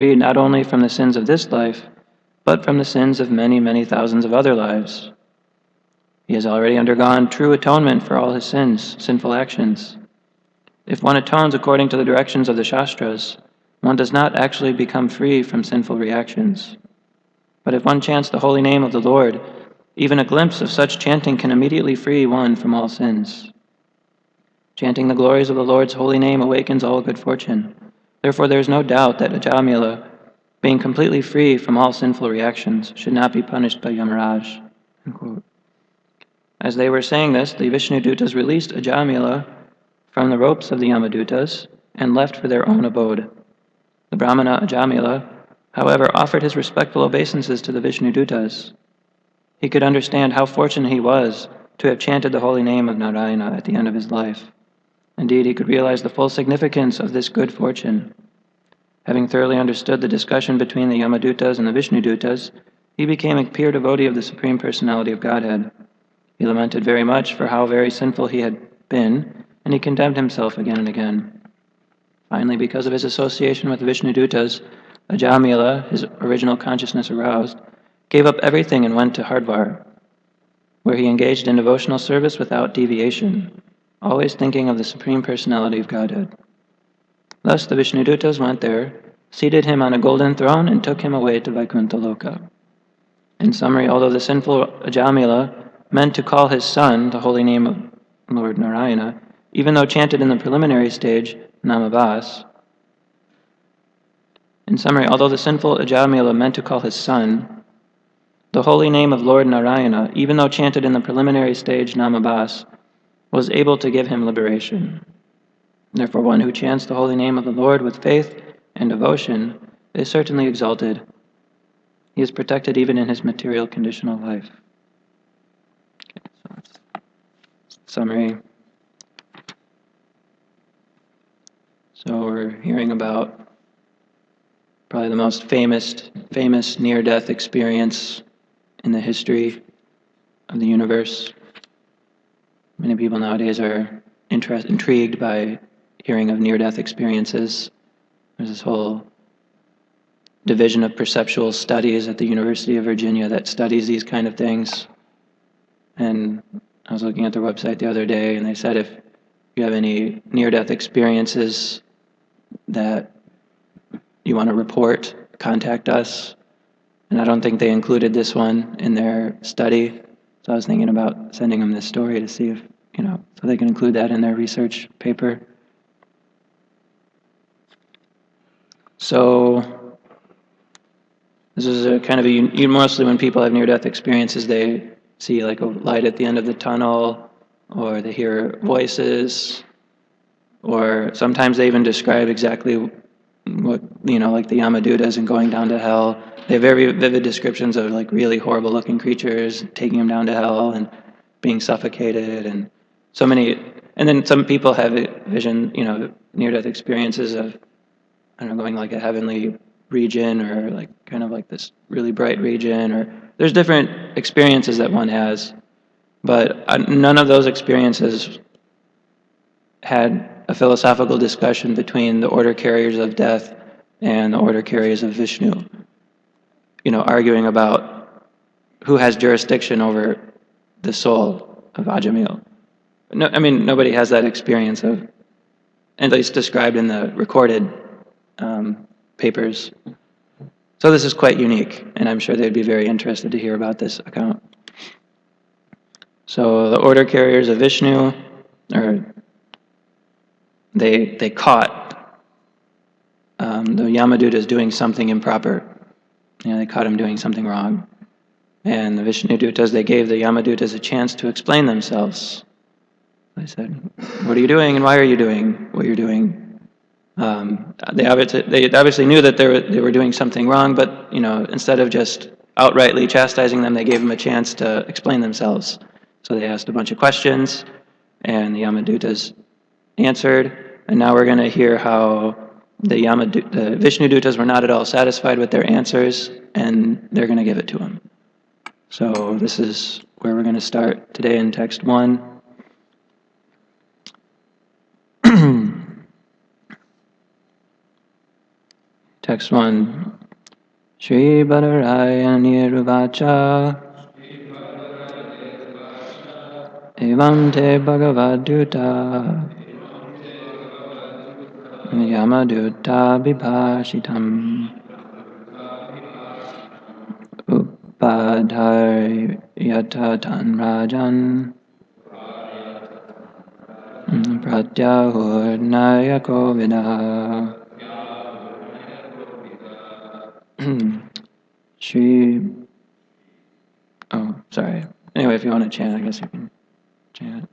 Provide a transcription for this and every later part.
free not only from the sins of this life, but from the sins of many, many thousands of other lives. He has already undergone true atonement for all his sins, sinful actions. If one atones according to the directions of the Shastras, one does not actually become free from sinful reactions. But if one chants the holy name of the Lord, even a glimpse of such chanting can immediately free one from all sins. Chanting the glories of the Lord's holy name awakens all good fortune. Therefore, there is no doubt that Ajamila, being completely free from all sinful reactions, should not be punished by Yamaraj. Unquote. As they were saying this, the Vishnudutas released Ajamila from the ropes of the Yamadutas and left for their own abode. The Brahmana Ajamila, however, offered his respectful obeisances to the Vishnudutas. He could understand how fortunate he was to have chanted the holy name of Narayana at the end of his life. Indeed, he could realize the full significance of this good fortune. Having thoroughly understood the discussion between the Yamadutas and the Vishnudutas, he became a pure devotee of the Supreme Personality of Godhead. He lamented very much for how very sinful he had been, and he condemned himself again and again. Finally, because of his association with the Vishnudutas, Ajamila, his original consciousness aroused, gave up everything and went to Hardwar, where he engaged in devotional service without deviation, always thinking of the Supreme Personality of Godhead. Thus the Vishnudutas went there, seated him on a golden throne, and took him away to Vaikuntha Loka. In summary, although the sinful Ajamila meant to call his son the holy name of Lord Narayana, even though chanted in the preliminary stage, Namabhas. In summary, although the sinful Ajamila meant to call his son the holy name of Lord Narayana, even though chanted in the preliminary stage, Namabhas, was able to give him liberation. Therefore, one who chants the holy name of the Lord with faith and devotion is certainly exalted. He is protected even in his material conditional life. Okay, so that's summary. So we're hearing about probably the most famous near-death experience in the history of the universe. Many people nowadays are intrigued by hearing of near-death experiences. There's this whole division of perceptual studies at the University of Virginia that studies these kind of things. And I was looking at their website the other day, and they said if you have any near-death experiences that you want to report, contact us. And I don't think they included this one in their study. So I was thinking about sending them this story to see if, so they can include that in their research paper. So this is a kind of mostly when people have near-death experiences, they see like a light at the end of the tunnel, or they hear voices, or sometimes they even describe exactly what, like the Yamadutas and going down to hell. They have very vivid descriptions of like really horrible looking creatures taking them down to hell and being suffocated, and so many. And then some people have a vision, near-death experiences of, going like a heavenly region, or like kind of like this really bright region, or there's different experiences that one has, but none of those experiences had a philosophical discussion between the order carriers of death and the order carriers of Vishnu, arguing about who has jurisdiction over the soul of Ajamil. No, nobody has that experience of, at least described in the recorded papers. So this is quite unique, and I'm sure they'd be very interested to hear about this account. So the order carriers of Vishnu, they caught the Yamadutas doing something improper. They caught him doing something wrong. And the Vishnudutas, they gave the Yamadutas a chance to explain themselves. They said, what are you doing, and why are you doing what you're doing? They obviously knew that they were doing something wrong, but instead of just outrightly chastising them, they gave them a chance to explain themselves. So they asked a bunch of questions, and the Yamadutas answered. And now we're going to hear how the Vishnudutas were not at all satisfied with their answers, and they're going to give it to them. So this is where we're going to start today in text 1. Text 1. Shri Badaraya Niruvacha Evam te Bhagavaduta Yamaduta Vibhashitam Upadharyata Tanrajan Pratyahurnaya Vidaha Shri. Oh, sorry. Anyway, if you want to chant, I guess you can chant.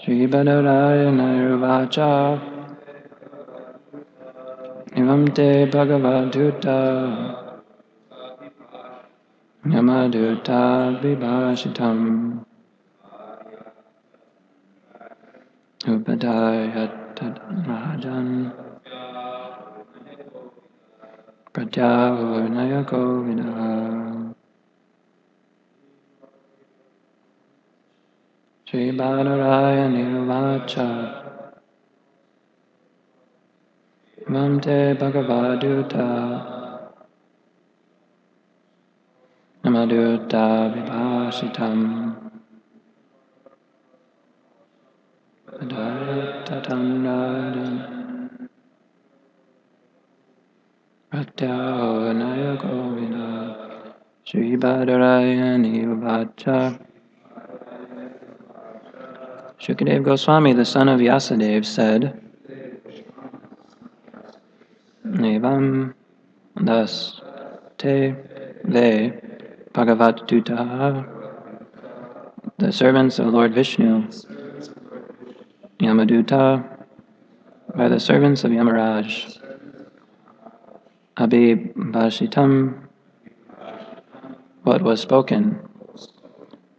Shri Badaraya Niruvacha Evam te Bhagavaduta Yamaduta Vibhashitam Upadayata Rajan Pratyahurnaya Vidaha Shri Badaraya Niruvacha Evam te Bhagavaduta Yamaduta Vibhashitam Upadayata Rajan Pratyahurnaya Vidaha Shri Badaraya Niruvacha. Shukadeva Goswami, the son of Vyasadeva, said, Evam, thus, te, they, Bhagavat Dutaha, the servants of Lord Vishnu, Yamaduta, by the servants of Yamaraj, Abhibhashitam, what was spoken,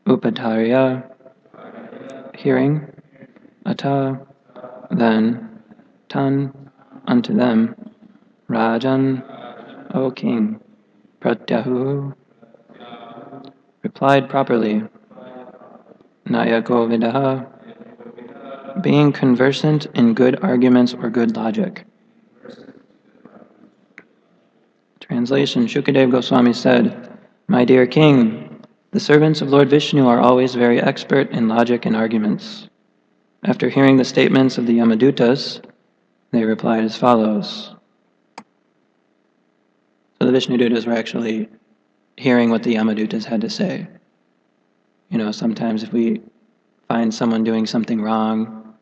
Upatarya, hearing, Ata, then, Tan, unto them, Rajan, O king, Pratyahu, replied properly, Nayakovidaha, being conversant in good arguments or good logic. Translation, Shukadeva Goswami said, My dear king, the servants of Lord Vishnu are always very expert in logic and arguments. After hearing the statements of the Yamadutas, they replied as follows. So the Vishnudutas were actually hearing what the Yamadutas had to say. You know, sometimes if we find someone doing something wrong,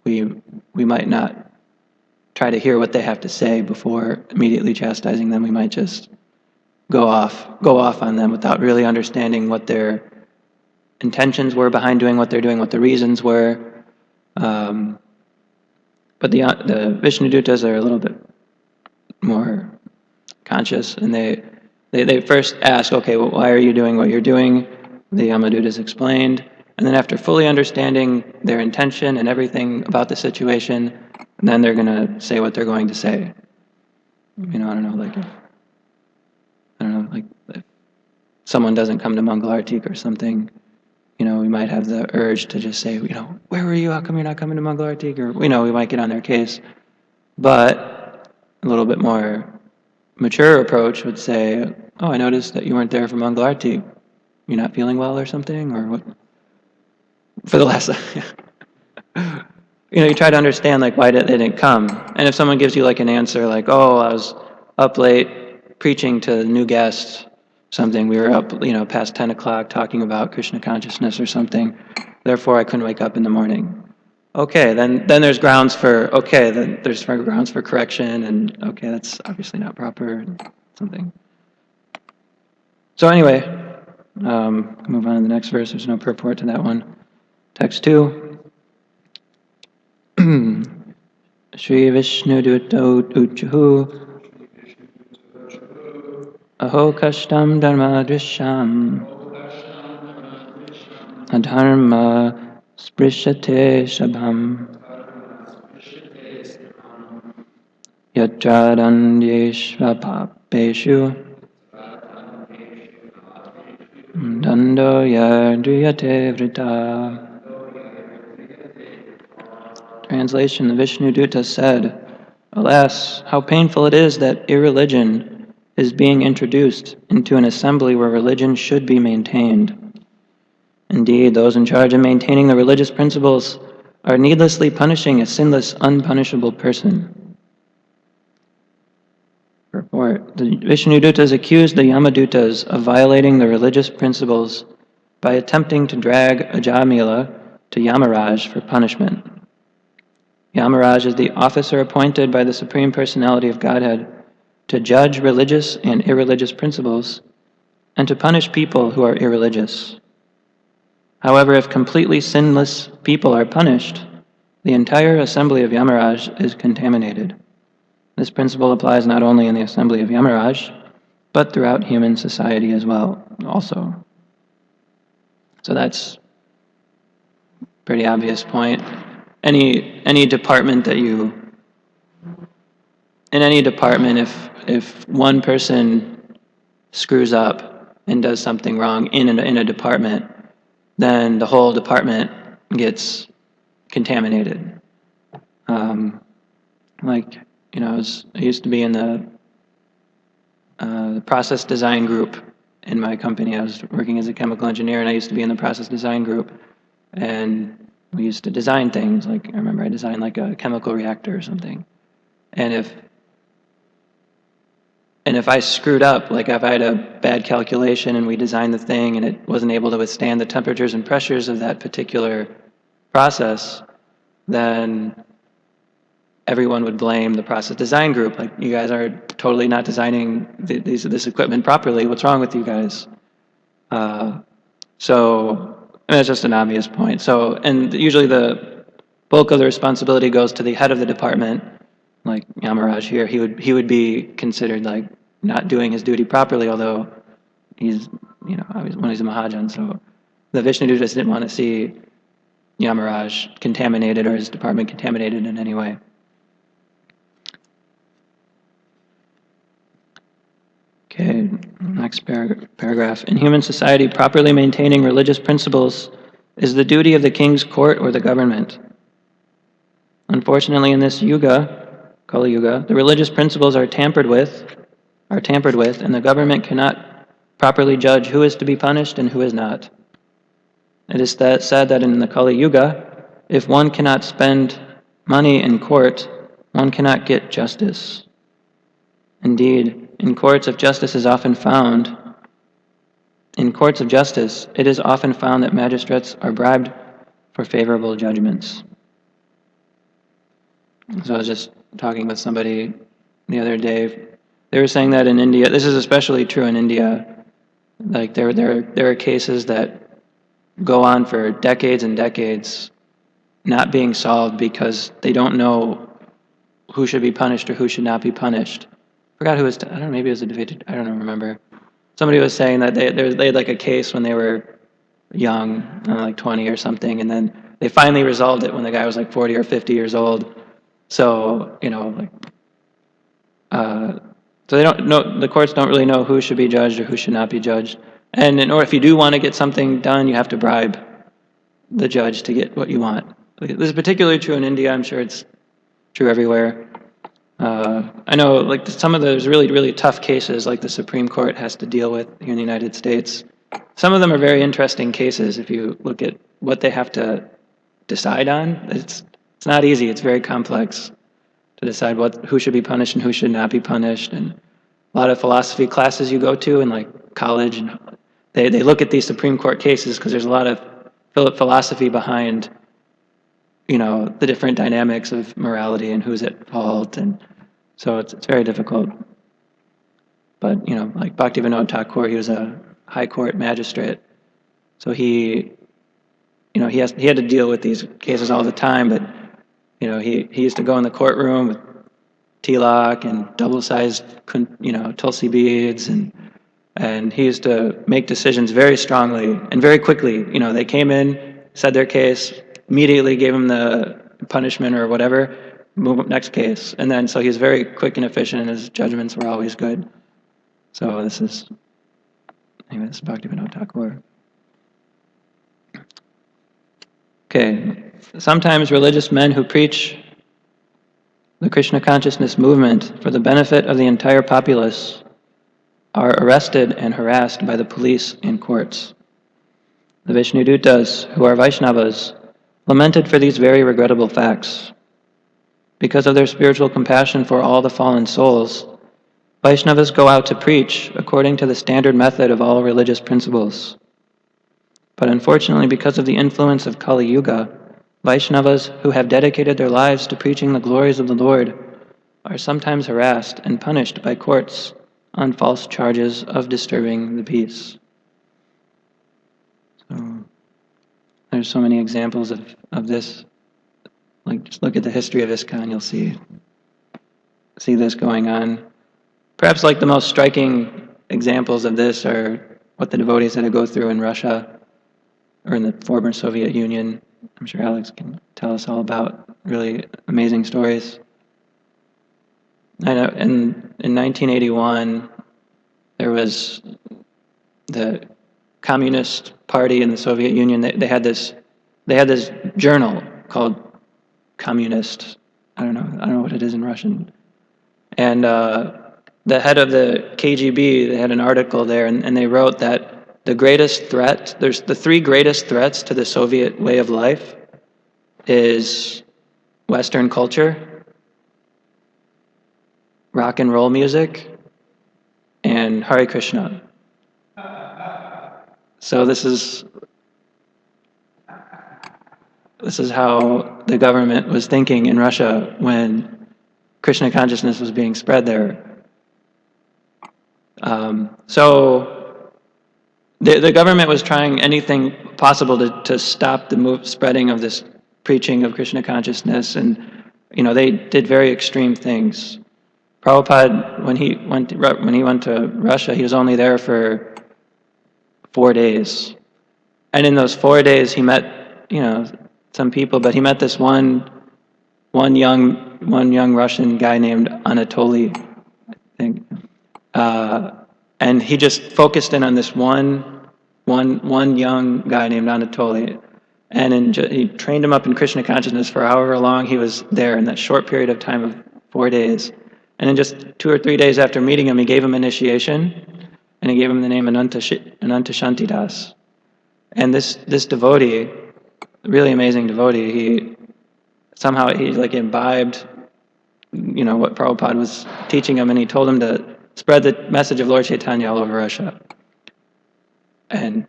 we might not try to hear what they have to say before immediately chastising them. We might just go off on them without really understanding what their intentions were behind doing what they're doing, what the reasons were. But the Vishnudutas are a little bit more conscious, and they first ask, okay, well, why are you doing what you're doing? The Yamadutas explained, and then after fully understanding their intention and everything about the situation, then they're going to say what they're going to say. You know, I don't know, like if someone doesn't come to Mangal Artik or something, you know, we might have the urge to just say, you know, where were you? How come you're not coming to Mangal Artik? Or, you know, we might get on their case. But a little bit more mature approach would say, oh, I noticed that you weren't there for Mangal Artik. You're not feeling well or something? Or what? For the last... you know, you try to understand, like, why they didn't come. And if someone gives you, like, an answer, like, oh, I was up late preaching to new guests, something, we were up, you know, past 10 o'clock talking about Krishna consciousness or something, therefore I couldn't wake up in the morning. Okay, then there's grounds for, grounds for correction, and okay, that's obviously not proper, something. So anyway, move on to the next verse, there's no purport to that one. Text 2. Shri Vishnu Dutta Uchuhu Aho Kashtam Dharma Drisham Adharma Sprishate Shabham Yatradandeshva Papeshu Dando Yadriyate Vrita. Translation, the Vishnu Dutta said, Alas, how painful it is that irreligion is being introduced into an assembly where religion should be maintained. Indeed, those in charge of maintaining the religious principles are needlessly punishing a sinless, unpunishable person. Report. The Vishnudutas accused the Yamadutas of violating the religious principles by attempting to drag Ajamila to Yamaraj for punishment. Yamaraj is the officer appointed by the Supreme Personality of Godhead to judge religious and irreligious principles and to punish people who are irreligious. However, if completely sinless people are punished, the entire assembly of Yamaraj is contaminated. This principle applies not only in the assembly of Yamaraj, but throughout human society as well, also. So that's a pretty obvious point. Any department that in any department, if one person screws up and does something wrong in a department, then the whole department gets contaminated. I used to be in the process design group in my company. I was working as a chemical engineer, and I used to be in the process design group. And we used to design things. Like, I remember I designed like a chemical reactor or something. And if I screwed up, like if I had a bad calculation and we designed the thing and it wasn't able to withstand the temperatures and pressures of that particular process, then everyone would blame the process design group. Like, you guys are totally not designing this equipment properly. What's wrong with you guys? That's just an obvious point. So, and usually the bulk of the responsibility goes to the head of the department, like Yamaraj here. He would be considered like not doing his duty properly, although he's when he's a Mahajan. So the Vishnudutas didn't want to see Yamaraj contaminated or his department contaminated in any way. Okay, next paragraph. In human society, properly maintaining religious principles is the duty of the king's court or the government. Unfortunately, in this yuga, Kali Yuga, the religious principles are tampered with, and the government cannot properly judge who is to be punished and who is not. It is said that in the Kali Yuga, if one cannot spend money in court, one cannot get justice. Indeed, in courts of justice, it is often found that magistrates are bribed for favorable judgments. So I was just talking with somebody the other day. They were saying that in India, this is especially true in India, like there are cases that go on for decades and decades not being solved because they don't know who should be punished or who should not be punished. I forgot who was, I don't know, maybe it was a debate, I don't remember. Somebody was saying that they had like a case when they were young, like 20 or something, and then they finally resolved it when the guy was like 40 or 50 years old. So, so they don't know, the courts don't really know who should be judged or who should not be judged. And if you do want to get something done, you have to bribe the judge to get what you want. This is particularly true in India. I'm sure it's true everywhere. I know, like, some of those really, really tough cases, like the Supreme Court has to deal with here in the United States. Some of them are very interesting cases if you look at what they have to decide on. It's not easy. It's very complex to decide who should be punished and who should not be punished. And a lot of philosophy classes you go to in like college, and they look at these Supreme Court cases because there's a lot of philosophy behind, the different dynamics of morality and who's at fault, and so it's very difficult. But like Bhaktivinoda Thakur, he was a high court magistrate, so he had to deal with these cases all the time. But he used to go in the courtroom with tilak and double-sized tulsi beads, and he used to make decisions very strongly and very quickly. They came in, said their case, immediately gave him the punishment or whatever, move up next case. And then, so he was very quick and efficient, and his judgments were always good. So this is Bhaktivinoda Thakur. Okay, sometimes religious men who preach the Krishna consciousness movement, for the benefit of the entire populace, are arrested and harassed by the police and courts. The Vishnudutas, who are Vaishnavas, lamented for these very regrettable facts. Because of their spiritual compassion for all the fallen souls, Vaishnavas go out to preach according to the standard method of all religious principles. But unfortunately, because of the influence of Kali Yuga, Vaishnavas who have dedicated their lives to preaching the glories of the Lord are sometimes harassed and punished by courts on false charges of disturbing the peace. So there's so many examples of this. Like, just look at the history of ISKCON, you'll see this going on. Perhaps like the most striking examples of this are what the devotees had to go through in Russia or in the former Soviet Union. I'm sure Alex can tell us all about really amazing stories. I know in 1981, there was the Communist Party in the Soviet Union. They had this journal called Communist. I don't know what it is in Russian. And the head of the KGB, they had an article there, and they wrote that the greatest threat, there's the three greatest threats to the Soviet way of life is Western culture, rock and roll music, and Hare Krishna. So this is how the government was thinking in Russia when Krishna consciousness was being spread there. So the government was trying anything possible to stop the spreading of this preaching of Krishna consciousness, and they did very extreme things. Prabhupada, when he went to Russia, he was only there for 4 days, and in those 4 days he met some people, but he met this one young Russian guy named Anatoly, I think, and he just focused in on this one young guy named Anatoly, and he trained him up in Krishna consciousness for however long he was there in that short period of time of 4 days. And in just 2 or 3 days after meeting him, he gave him initiation, and he gave him the name Ananta Shantidas. And this devotee, really amazing devotee, he like imbibed, what Prabhupada was teaching him, and he told him to spread the message of Lord Chaitanya all over Russia. And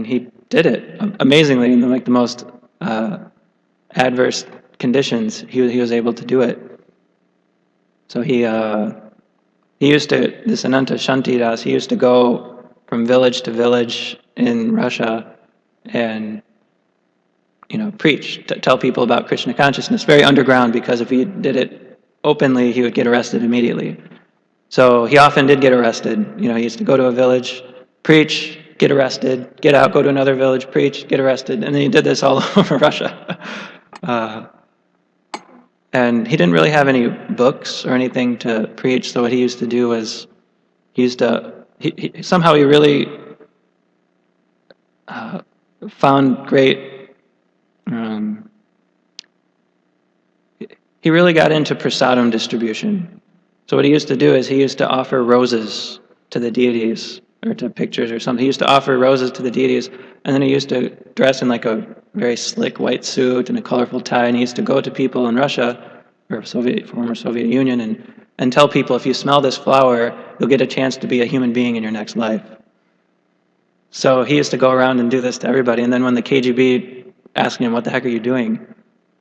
he did it amazingly in like the most adverse conditions. He was able to do it. So he used to, this Ananta Shantidas, he used to go from village to village in Russia and preach, tell people about Krishna consciousness, very underground, because if he did it openly, he would get arrested immediately. So he often did get arrested. He used to go to a village, preach, get arrested, get out, go to another village, preach, get arrested, and then he did this all over Russia. And he didn't really have any books or anything to preach, so what he used to do was, he really found great, he really got into prasadam distribution. So what he used to do is he used to offer roses to the deities, or to pictures or something. He used to offer roses to the deities, and then he used to dress in like a very slick white suit and a colorful tie, and he used to go to people in Russia, or former Soviet Union, and tell people, if you smell this flower, you'll get a chance to be a human being in your next life. So he used to go around and do this to everybody, and then when the KGB asked him, what the heck are you doing?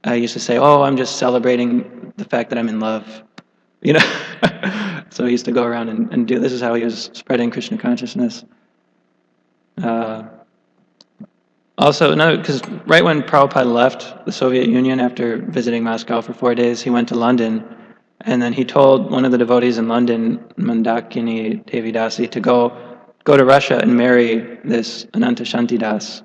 He used to say, I'm just celebrating the fact that I'm in love. So he used to go around and do, this is how he was spreading Krishna consciousness. Also, no, because right when Prabhupada left the Soviet Union after visiting Moscow for 4 days, he went to London, and then he told one of the devotees in London, Mandakini Devidasi, to go to Russia and marry this Ananta Shantidas.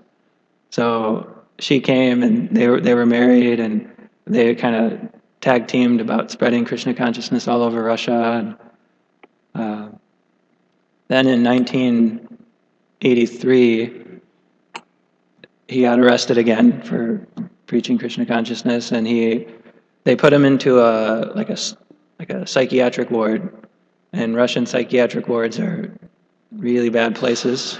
So she came, and they were married, and they kind of tag teamed about spreading Krishna consciousness all over Russia. Then in 1983, he got arrested again for preaching Krishna consciousness, and he they put him into a psychiatric ward, and Russian psychiatric wards are really bad places.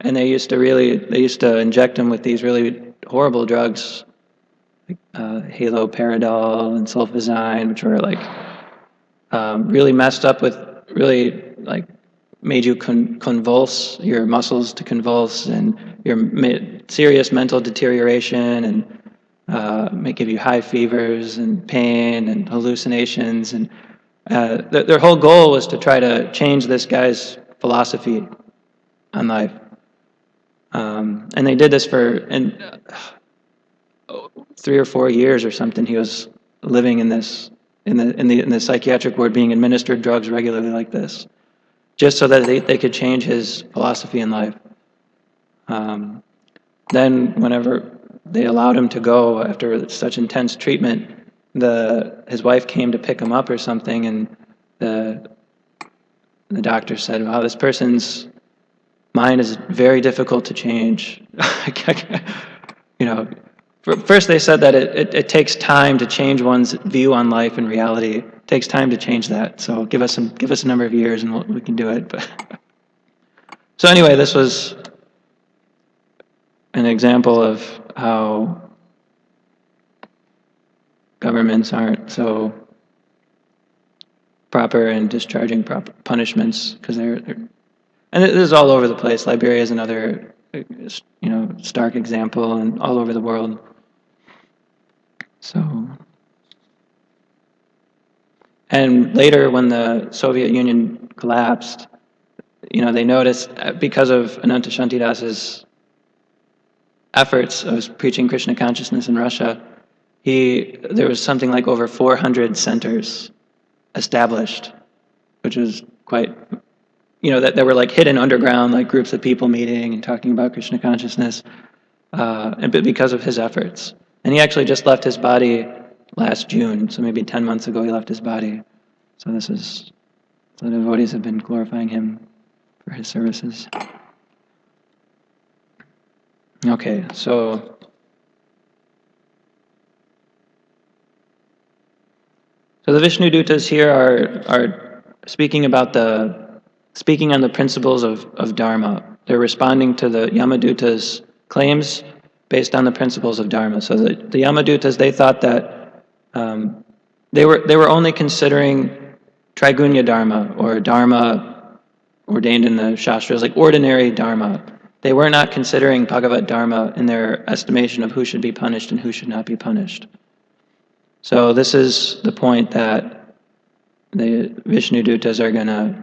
And they used to inject him with these really horrible drugs, like haloperidol and sulfazine, which were like really messed up with, really like made you convulse, your muscles to convulse, and your serious mental deterioration, and may give you high fevers and pain and hallucinations. And their whole goal was to try to change this guy's philosophy on life. And they did this for 3 or 4 years or something. He was living in the psychiatric ward, being administered drugs regularly like this, just so that they could change his philosophy in life. Then, whenever they allowed him to go after such intense treatment, his wife came to pick him up or something, and the doctor said, "Wow, this person's mind is very difficult to change." First they said that it takes time to change one's view on life and reality. It takes time to change that. So give us a number of years and we can do it. But so anyway, this was an example of how governments aren't so proper in discharging proper punishments, because they're and this is all over the place. Liberia is another stark example, and all over the world. So, and later when the Soviet Union collapsed, they noticed, because of Ananta Shantidas's efforts of preaching Krishna consciousness in Russia, there was something like over 400 centers established, which was quite, that were like hidden underground, like groups of people meeting and talking about Krishna consciousness, but because of his efforts. And he actually just left his body last June, so maybe 10 months ago he left his body. So the devotees have been glorifying him for his services. Okay, so the Vishnu Dutas here are speaking on the principles of Dharma. They're responding to the Yamadutas' claims based on the principles of Dharma. So the Yamadutas, they thought that they were only considering Trigunya Dharma, or Dharma ordained in the Shastras, like ordinary Dharma. They were not considering Bhagavat Dharma in their estimation of who should be punished and who should not be punished. So this is the point that the Vishnu Dutas are going to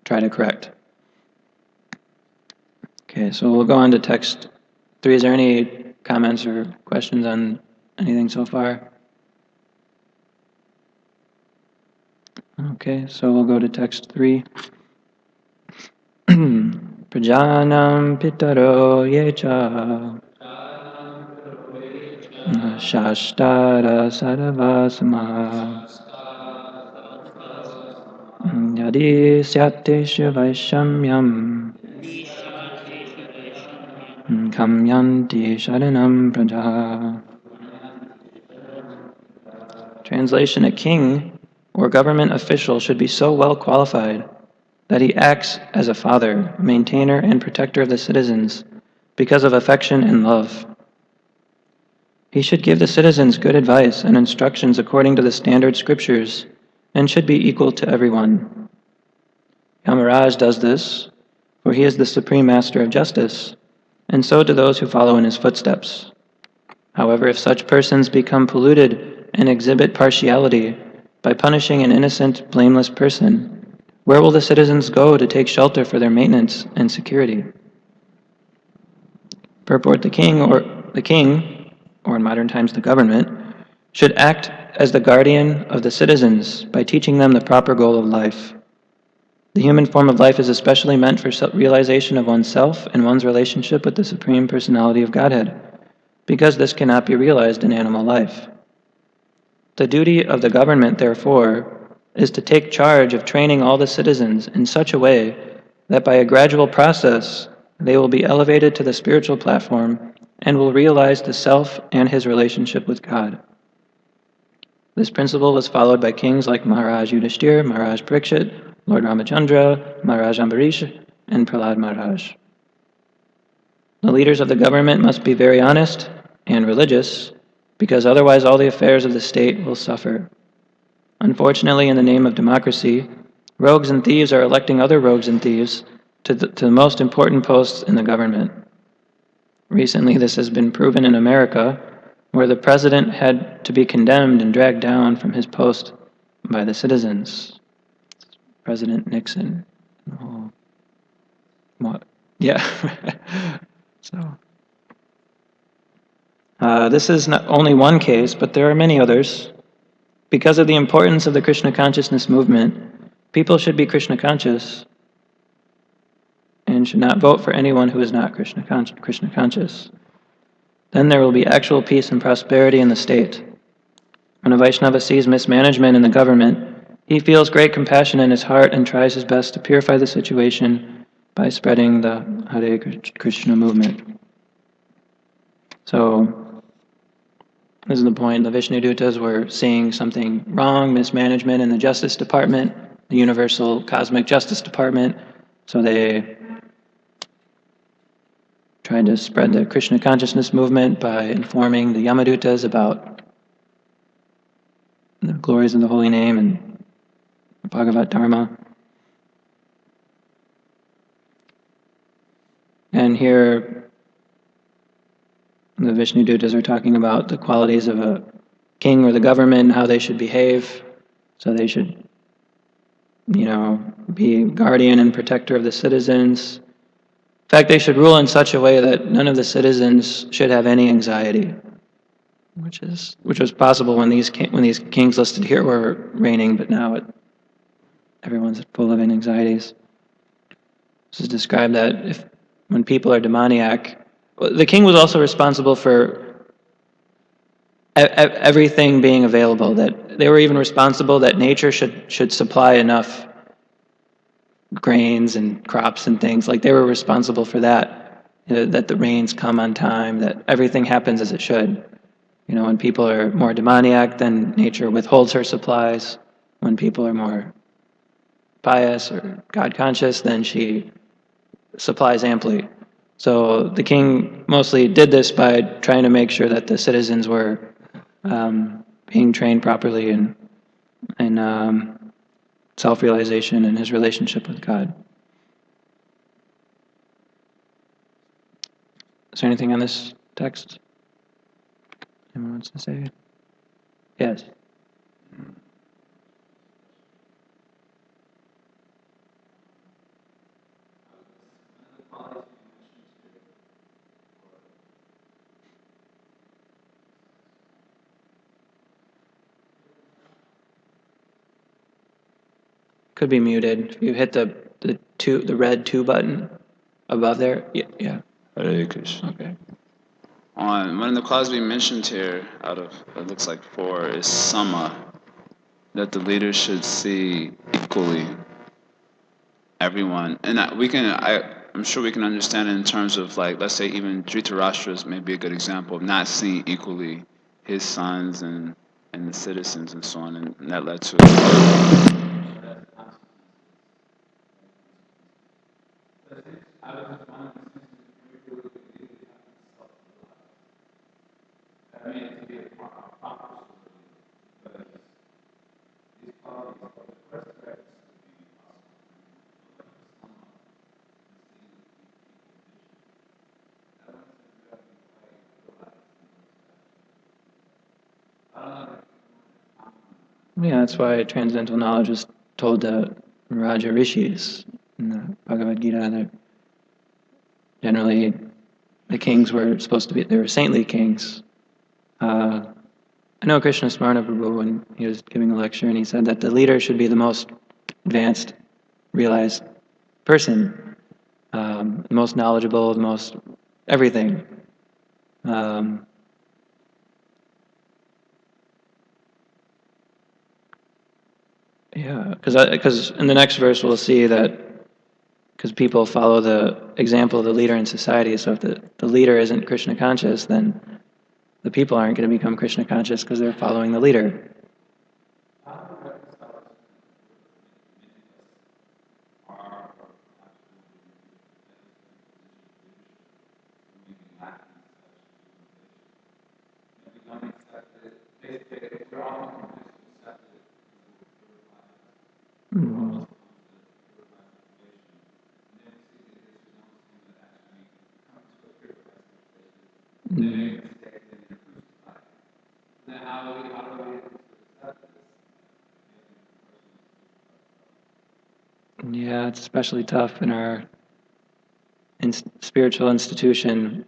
try to correct. Okay, so we'll go on to text 3. Is there any comments or questions on anything so far? Okay, so we'll go to text 3. Prajanam pitaro yecha Shashtara Saravasamaha Yadi Syatesha Vaishamyam Kamyanti Sharanam Praja. Translation: a king or government official should be so well qualified that he acts as a father, maintainer, and protector of the citizens because of affection and love. He should give the citizens good advice and instructions according to the standard scriptures, and should be equal to everyone. Yamaraj does this, for he is the supreme master of justice, and so do those who follow in his footsteps. However, if such persons become polluted and exhibit partiality by punishing an innocent, blameless person, where will the citizens go to take shelter for their maintenance and security? Purport: the king, or in modern times the government, should act as the guardian of the citizens by teaching them the proper goal of life. The human form of life is especially meant for realization of oneself and one's relationship with the Supreme Personality of Godhead, because this cannot be realized in animal life. The duty of the government, therefore, is to take charge of training all the citizens in such a way that by a gradual process they will be elevated to the spiritual platform and will realize the self and his relationship with God. This principle was followed by kings like Maharaj Yudhishthir, Maharaj Parikshit, Lord Ramachandra, Maharaj Ambarish, and Prahlad Maharaj. The leaders of the government must be very honest and religious, because otherwise all the affairs of the state will suffer. Unfortunately, in the name of democracy, rogues and thieves are electing other rogues and thieves to the most important posts in the government. Recently, this has been proven in America, where the president had to be condemned and dragged down from his post by the citizens. President Nixon. Oh. What? Yeah. So, this is not only one case, but there are many others. Because of the importance of the Krishna consciousness movement, people should be Krishna conscious and should not vote for anyone who is not Krishna conscious. Then there will be actual peace and prosperity in the state. When a Vaishnava sees mismanagement in the government, he feels great compassion in his heart and tries his best to purify the situation by spreading the Hare Krishna movement. So, this is the point. The Vishnudutas were seeing something wrong, mismanagement in the Justice Department, the Universal Cosmic Justice Department. So they tried to spread the Krishna consciousness movement by informing the Yamadutas about the glories of the holy name and Bhagavat Dharma. And here, the Vishnudutas are talking about the qualities of a king or the government and how they should behave. So they should, be guardian and protector of the citizens. In fact, they should rule in such a way that none of the citizens should have any anxiety, which was possible when these kings listed here were reigning, but now everyone's full of anxieties. This is described that when people are demoniac, the king was also responsible for everything being available. That they were even responsible that nature should supply enough grains and crops and things. Like they were responsible for that. That the rains come on time. That everything happens as it should. When people are more demoniac, then nature withholds her supplies. When people are more pious or God conscious, then she supplies amply. So the king mostly did this by trying to make sure that the citizens were being trained properly in self-realization and his relationship with God. Is there anything on this text anyone wants to say? Yes. Could be muted. If you hit the red 2 button above there. Yeah. Hare Krishna. Okay. One of the qualities we mentioned here, out of it looks like 4, is sama, that the leader should see equally everyone, and I'm sure we can understand it in terms of, like, let's say even Dhritarashtra may be a good example of not seeing equally his sons and the citizens and so on, and that led to Yeah, that's why transcendental knowledge was told to Raja Rishis in the Bhagavad Gita. That generally the kings were supposed to be, they were saintly kings. I know Krishna Smarna Prabhu, when he was giving a lecture, and he said that the leader should be the most advanced, realized person, the most knowledgeable, the most everything. Yeah, because in the next verse we'll see that because people follow the example of the leader in society, so if the leader isn't Krishna conscious, then the people aren't going to become Krishna conscious because they're following the leader. Yeah, it's especially tough in our spiritual institution.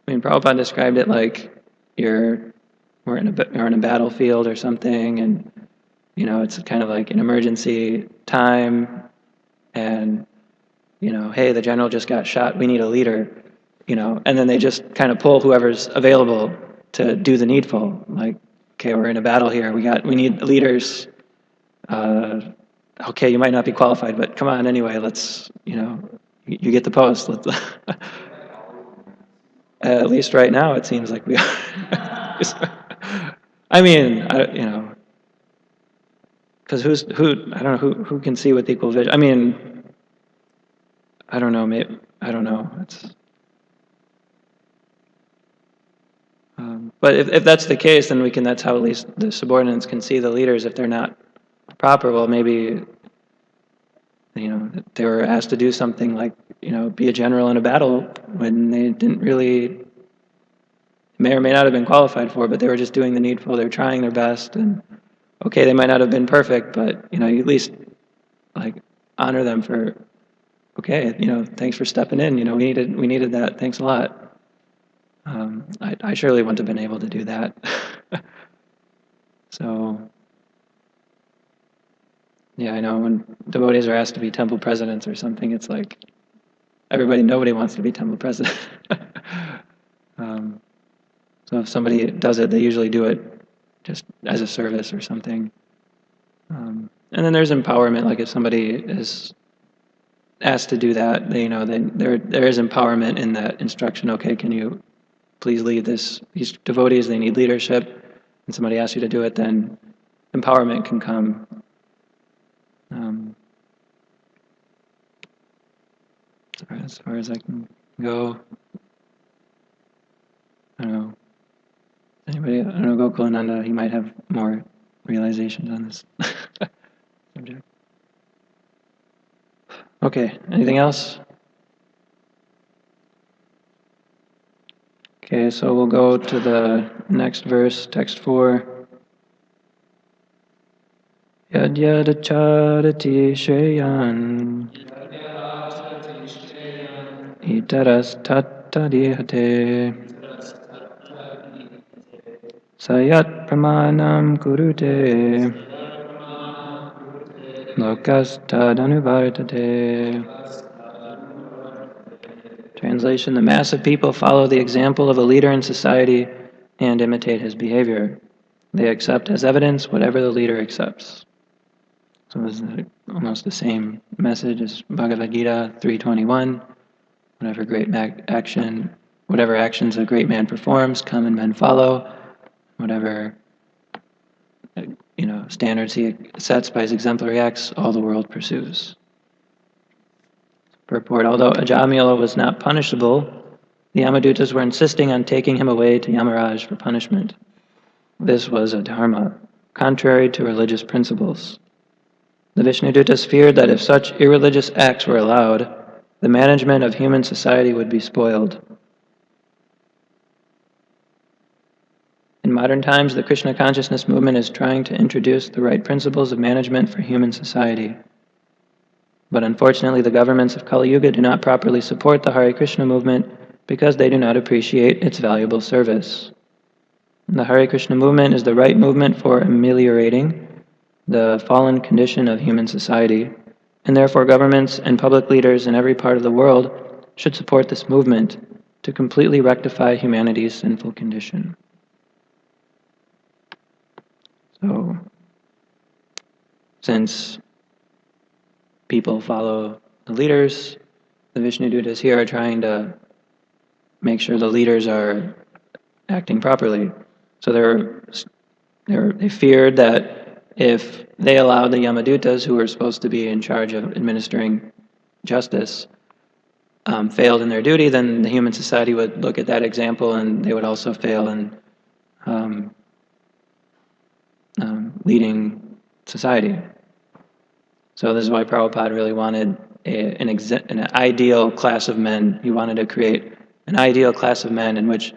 I mean, Prabhupada described it like we're in a battlefield or something, and it's kind of like an emergency time, and hey, the general just got shot. We need a leader, and then they just kind of pull whoever's available to do the needful. Like, okay, we're in a battle here. We need leaders. Okay, you might not be qualified, but come on anyway. Let's, you get the post. Let's. At least right now, it seems like we are. I mean, because I don't know who can see with equal vision. I mean, I don't know. Maybe I don't know. But if that's the case, then that's how at least the subordinates can see the leaders if they're not proper. Well, maybe they were asked to do something like be a general in a battle when they didn't really may or may not have been qualified for, but they were just doing the needful. They're trying their best, and okay, they might not have been perfect, but you at least like honor them for okay, thanks for stepping in. We needed that. Thanks a lot. I surely wouldn't have been able to do that. So, yeah, I know when devotees are asked to be temple presidents or something, it's like nobody wants to be temple president. So if somebody does it, they usually do it just as a service or something. And then there's empowerment, like if somebody is asked to do that, then there is empowerment in that instruction. Okay, can you please lead these devotees? They need leadership, and somebody asks you to do it, then empowerment can come. As far as I can go, I don't know. Anybody? I don't know. Gokulananda, he might have more realizations on this subject. Okay. Anything else? Okay, so we'll go to the next verse, text 4. Yad yad acharati shreyan itaras tattadihate sayat pramanam kurute lokas tadanuvartate. Translation: the mass of people follow the example of a leader in society and imitate his behavior. They accept as evidence whatever the leader accepts. So this is almost the same message as Bhagavad Gita 3:21. Whatever actions a great man performs, common men follow. Whatever standards he sets by his exemplary acts, all the world pursues. Purport: although Ajamila was not punishable, the Yamadutas were insisting on taking him away to Yamaraj for punishment. This was a dharma, contrary to religious principles. The Vishnudutas feared that if such irreligious acts were allowed, the management of human society would be spoiled. In modern times, the Krishna consciousness movement is trying to introduce the right principles of management for human society. But unfortunately, the governments of Kali Yuga do not properly support the Hare Krishna movement because they do not appreciate its valuable service. The Hare Krishna movement is the right movement for ameliorating the fallen condition of human society, and therefore governments and public leaders in every part of the world should support this movement to completely rectify humanity's sinful condition. So, since people follow the leaders, the Vishnudutas here are trying to make sure the leaders are acting properly. So they feared that if they allowed the Yamadutas, who were supposed to be in charge of administering justice, failed in their duty, then the human society would look at that example and they would also fail in leading society. So this is why Prabhupada really wanted an ideal class of men. He wanted to create an ideal class of men in which,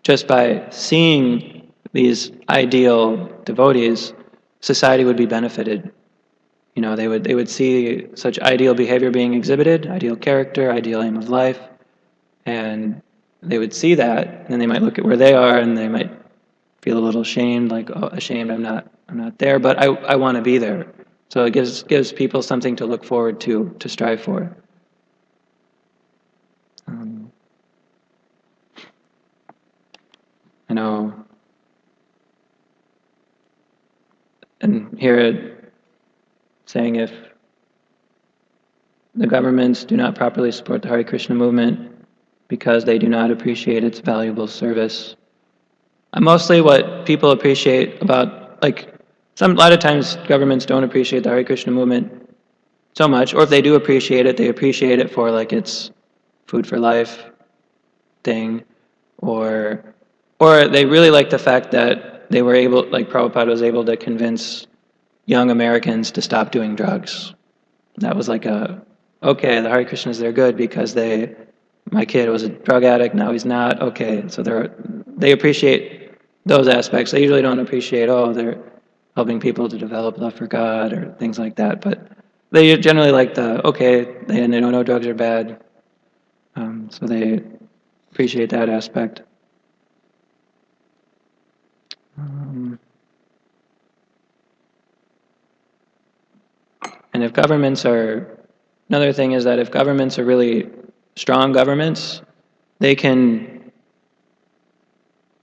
just by seeing these ideal devotees, society would be benefited. they would see such ideal behavior being exhibited, ideal character, ideal aim of life, and they would see that, and then they might look at where they are, and they might feel a little ashamed, like, oh, ashamed, I'm not there, but I want to be there. So it gives people something to look forward to strive for. I know, and here it saying if the governments do not properly support the Hare Krishna movement because they do not appreciate its valuable service. Mostly what people appreciate about, like, a lot of times governments don't appreciate the Hare Krishna movement so much, or if they do appreciate it, they appreciate it for like its food for life thing, or they really like the fact that they were able, like Prabhupada was able to convince young Americans to stop doing drugs. That was like okay, the Hare Krishnas, they're good because my kid was a drug addict, now he's not, okay, so they appreciate those aspects. They usually don't appreciate, they're helping people to develop love for God or things like that, but they generally like they don't know drugs are bad, so they appreciate that aspect. And if governments another thing is that if governments are really strong governments, they can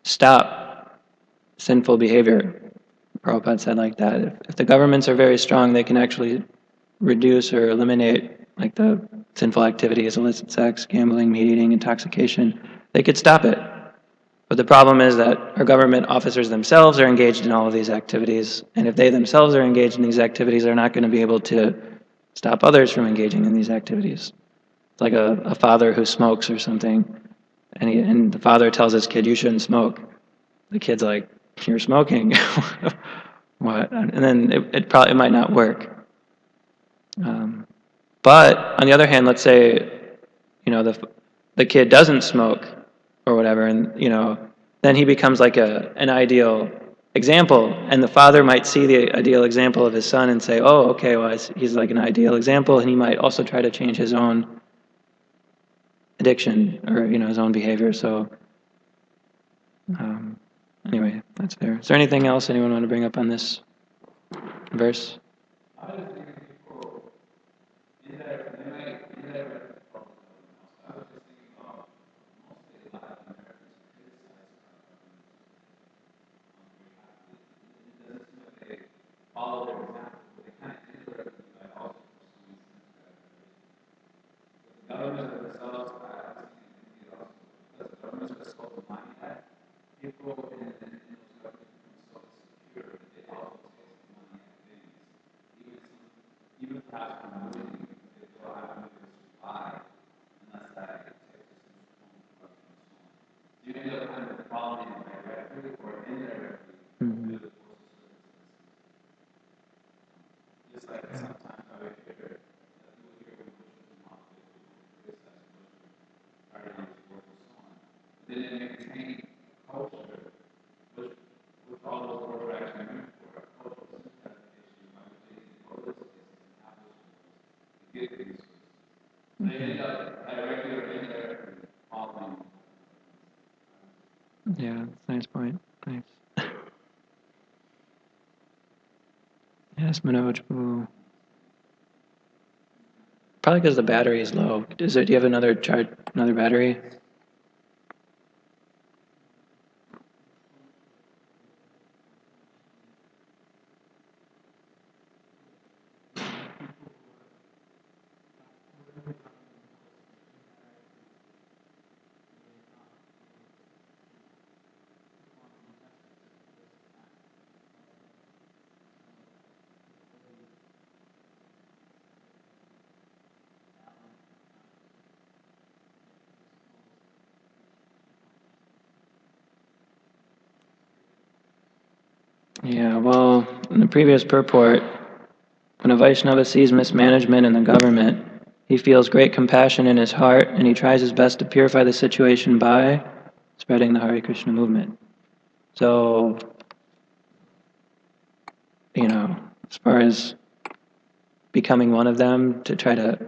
stop sinful behavior. Prabhupada said like that. If the governments are very strong, they can actually reduce or eliminate like the sinful activities, illicit sex, gambling, meat eating, intoxication. They could stop it. But the problem is that our government officers themselves are engaged in all of these activities, and if they themselves are engaged in these activities, they're not going to be able to stop others from engaging in these activities. It's like a father who smokes or something, and the father tells his kid, you shouldn't smoke. The kid's like, you're smoking. What? And then it might not work. But on the other hand, let's say, the kid doesn't smoke or whatever, and then he becomes like an ideal example, and the father might see the ideal example of his son and say, oh, okay, well, he's like an ideal example, and he might also try to change his own addiction or his own behavior. So anyway, that's there. Is there anything else anyone want to bring up on this verse? Yeah, nice point. Thanks. Yes, Manoj. Ooh. Probably because the battery is low. Do you have another battery? Yeah, well, in the previous purport, when a Vaishnava sees mismanagement in the government, he feels great compassion in his heart, and he tries his best to purify the situation by spreading the Hare Krishna movement. So, as far as becoming one of them to try to,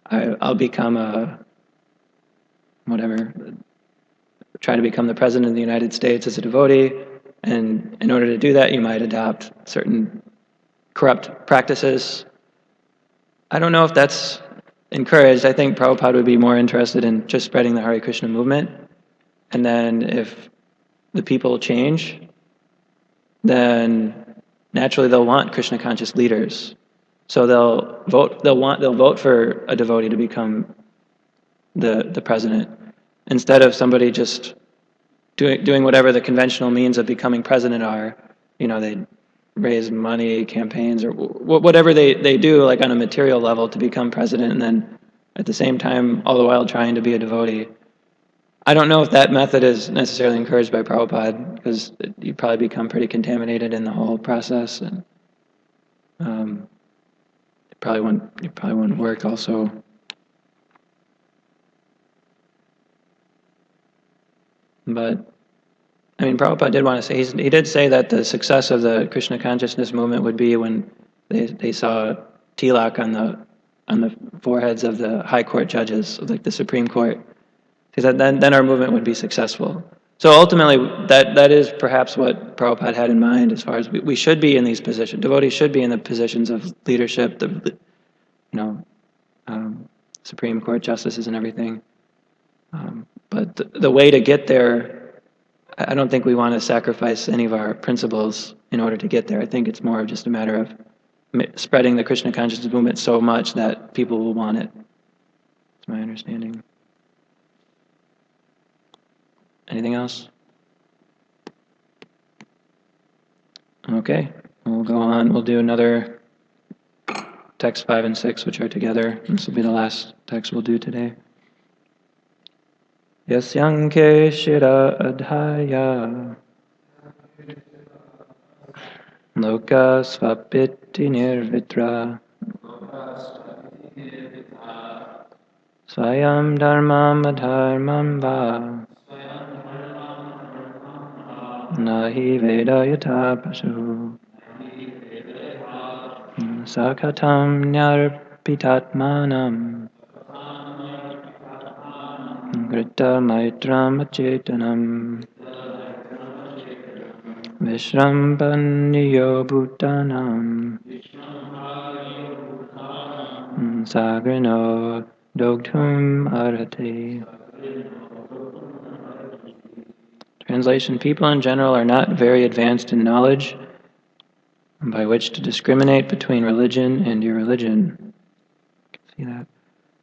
I'll become try to become the president of the United States as a devotee, and in order to do that, you might adopt certain corrupt practices. I don't know if that's encouraged. I think Prabhupada would be more interested in just spreading the Hare Krishna movement, and then if the people change, then naturally they'll want Krishna conscious leaders. So they'll vote for a devotee to become the president, instead of somebody just doing whatever the conventional means of becoming president are. They raise money, campaigns, or whatever they do, like on a material level, to become president, and then at the same time, all the while trying to be a devotee. I don't know if that method is necessarily encouraged by Prabhupada, because you'd probably become pretty contaminated in the whole process, and it probably wouldn't work also. But Prabhupada did want to say, he did say that the success of the Krishna consciousness movement would be when they saw tilak on the foreheads of the high court judges, like the Supreme Court. He said then our movement would be successful. So ultimately, that is perhaps what Prabhupada had in mind, as far as we should be in these positions. Devotees should be in the positions of leadership, Supreme Court justices and everything. But the way to get there, I don't think we want to sacrifice any of our principles in order to get there. I think it's more of just a matter of spreading the Krishna consciousness movement so much that people will want it. That's my understanding. Anything else? Okay, we'll go on. We'll do another text 5 and 6, which are together. This will be the last text we'll do today. Yasyanke shira adhaya loka svapiti nirvitra swayam dharmam adharmam va nahi vedayata pashu sakhatam nyarpitatmanam Grita maitram achetanam Vishrambanniyo bhutanam Sagrino dogdhum arhate. Translation: people in general are not very advanced in knowledge by which to discriminate between religion and irreligion. See that?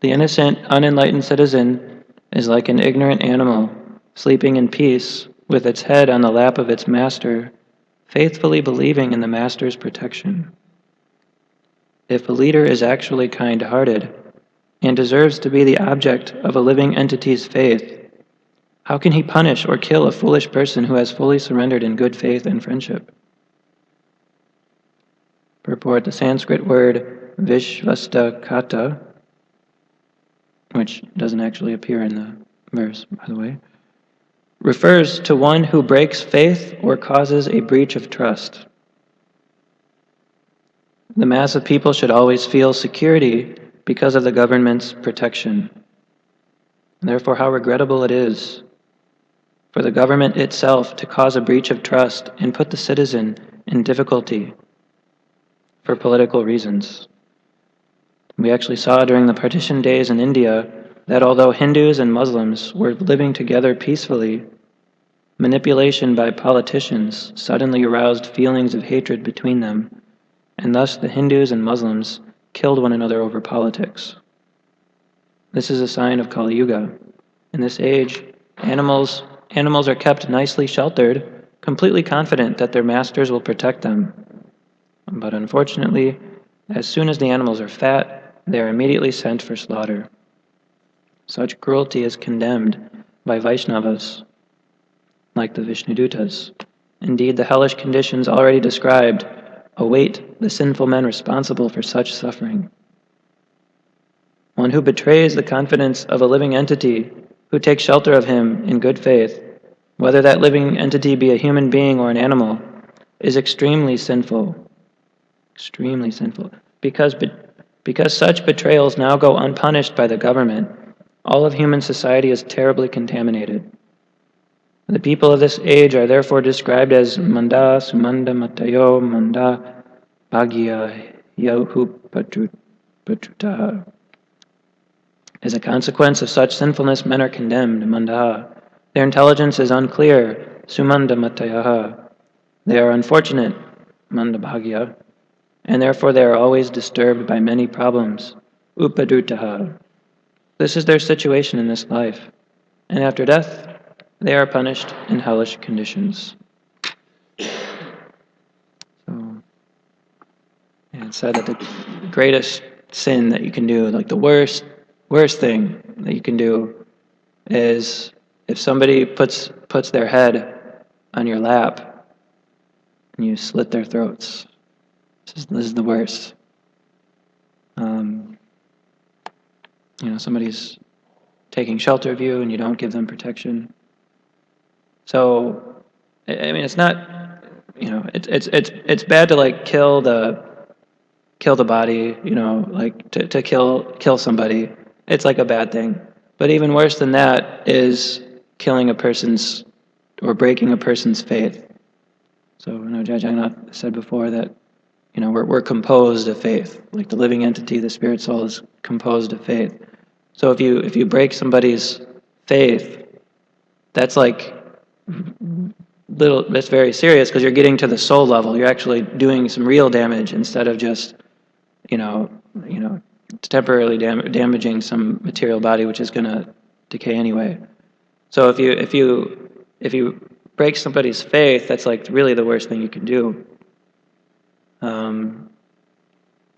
The innocent, unenlightened citizen is like an ignorant animal, sleeping in peace, with its head on the lap of its master, faithfully believing in the master's protection. If a leader is actually kind-hearted and deserves to be the object of a living entity's faith, how can he punish or kill a foolish person who has fully surrendered in good faith and friendship? Purport: the Sanskrit word Vishvastakata, which doesn't actually appear in the verse, by the way, refers to one who breaks faith or causes a breach of trust. The mass of people should always feel security because of the government's protection. Therefore, how regrettable it is for the government itself to cause a breach of trust and put the citizen in difficulty for political reasons. We actually saw during the partition days in India that although Hindus and Muslims were living together peacefully, manipulation by politicians suddenly aroused feelings of hatred between them, and thus the Hindus and Muslims killed one another over politics. This is a sign of Kali Yuga. In this age, animals are kept nicely sheltered, completely confident that their masters will protect them. But unfortunately, as soon as the animals are fat, they are immediately sent for slaughter. Such cruelty is condemned by Vaishnavas, like the Vishnudutas. Indeed, the hellish conditions already described await the sinful men responsible for such suffering. One who betrays the confidence of a living entity who takes shelter of him in good faith, whether that living entity be a human being or an animal, is extremely sinful. Extremely sinful. Because such betrayals now go unpunished by the government, all of human society is terribly contaminated. The people of this age are therefore described as Manda, Sumanda, Matayo, Manda, Bhagya, Yahu, Patruta. As a consequence of such sinfulness, men are condemned, Mandaha. Their intelligence is unclear, Sumanda Matayaha. They are unfortunate, Mandabhagya, and therefore they are always disturbed by many problems, Upadrutaha. This is their situation in this life, and after death, they are punished in hellish conditions. So, it's said that the greatest sin that you can do, like the worst thing that you can do, is if somebody puts their head on your lap and you slit their throats. This is the worst. Somebody's taking shelter of you and you don't give them protection. So, I mean, it's not, it's bad to like kill the body, like to kill somebody. It's like a bad thing. But even worse than that is killing a person's or breaking a person's faith. So, Jai Jagannath said before that, we're composed of faith. Like the living entity, the spirit soul is composed of faith. So if you break somebody's faith, that's like that's very serious because you're getting to the soul level. You're actually doing some real damage instead of just, temporarily damaging some material body which is going to decay anyway. So if you break somebody's faith, that's like really the worst thing you can do. And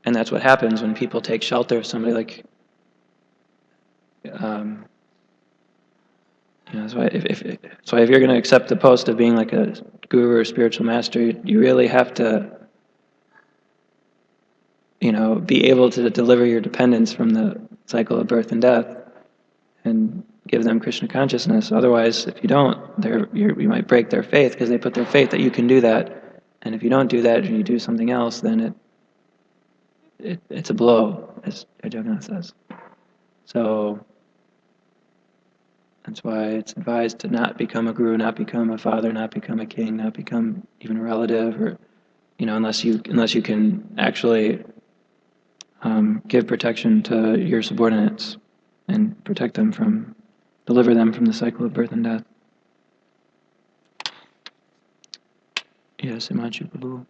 that's what happens when people take shelter of somebody. Like, that's why if you're going to accept the post of being like a guru or spiritual master, you really have to, be able to deliver your dependents from the cycle of birth and death, and give them Krishna consciousness. Otherwise, if you don't, you might break their faith because they put their faith that you can do that. And if you don't do that and you do something else, then it's a blow, as Jagannath says. So that's why it's advised to not become a guru, not become a father, not become a king, not become even a relative, or unless you can actually give protection to your subordinates and deliver them from the cycle of birth and death. Yes, Imachu Prabhu.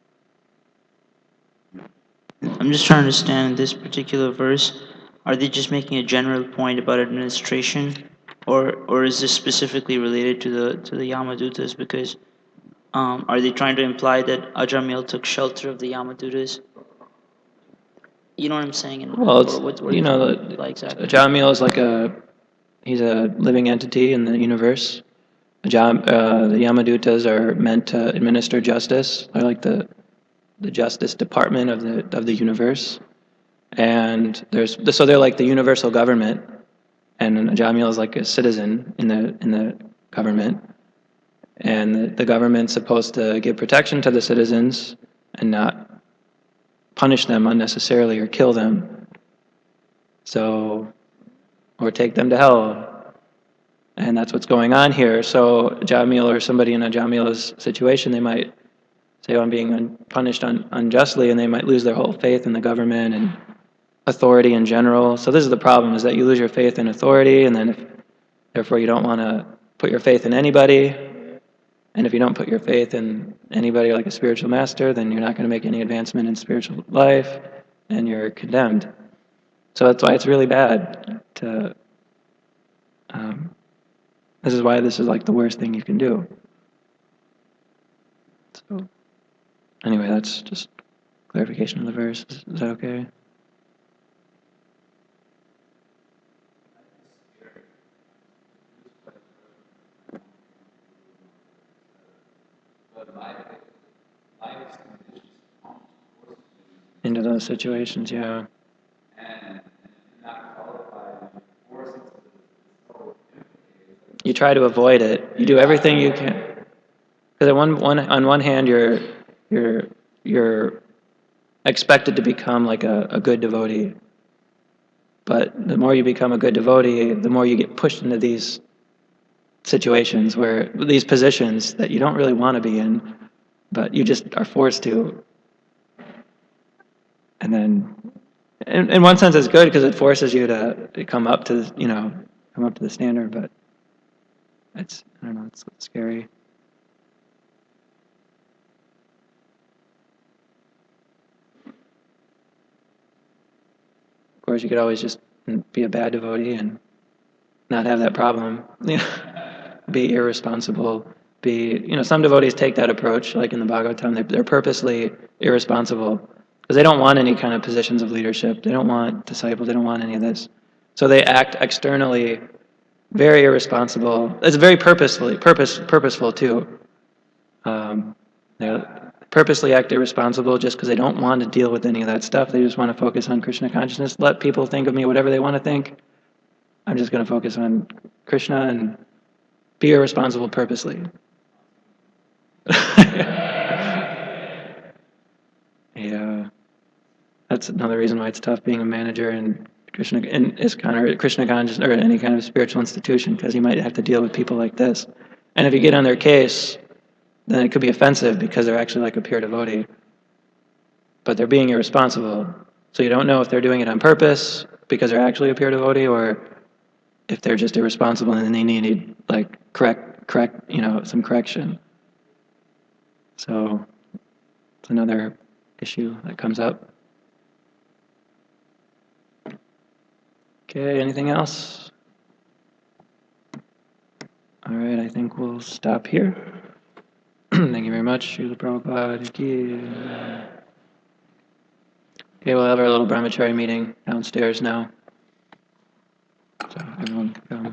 I'm just trying to understand this particular verse. Are they just making a general point about administration, or is this specifically related to the Yamadutas? Because are they trying to imply that Ajamil took shelter of the Yamadutas? You know what I'm saying? Well, it's, Or what are you trying to imply exactly? Jamil is he's a living entity in the universe. The Yamadutas are meant to administer justice. They're like the justice department of the universe. And they're like the universal government, and Jamil is like a citizen in the government. And the government's supposed to give protection to the citizens and not punish them unnecessarily or kill them. So, or take them to hell. And that's what's going on here. So Jamil or somebody in a Jamil's situation, they might say, I'm being punished unjustly, and they might lose their whole faith in the government and authority in general. So this is the problem, is that you lose your faith in authority, and then therefore you don't want to put your faith in anybody. And if you don't put your faith in anybody like a spiritual master, then you're not going to make any advancement in spiritual life, and you're condemned. So that's why it's really bad to... this is why this is like the worst thing you can do. So anyway, that's just clarification of the verse. Is that okay? Into those situations, yeah. You try to avoid it. You do everything you can. Because on one hand, you're expected to become like a good devotee. But the more you become a good devotee, the more you get pushed into these situations where these positions that you don't really want to be in, but you just are forced to. And then, in one sense, it's good because it forces you to come up to come up to the standard. But I don't know, it's scary. Of course, you could always just be a bad devotee and not have that problem. Be irresponsible. Some devotees take that approach, like in the Bhagavatam, they're purposely irresponsible because they don't want any kind of positions of leadership. They don't want disciples. They don't want any of this. So they act externally very irresponsible. It's very purposeful too. They purposely act irresponsible just because they don't want to deal with any of that stuff. They just want to focus on Krishna consciousness. Let people think of me whatever they want to think. I'm just going to focus on Krishna and be irresponsible purposely. Yeah, that's another reason why it's tough being a manager in Krishna consciousness or any kind of spiritual institution, because you might have to deal with people like this. And if you get on their case, then it could be offensive because they're actually like a pure devotee. But they're being irresponsible. So you don't know if they're doing it on purpose because they're actually a pure devotee, or if they're just irresponsible and they need like some correction. So it's another issue that comes up. Okay, anything else? All right, I think we'll stop here. Thank you very much, Srila Prabhupada ki. Okay, we'll have our little brahmachari meeting downstairs now. So everyone can come.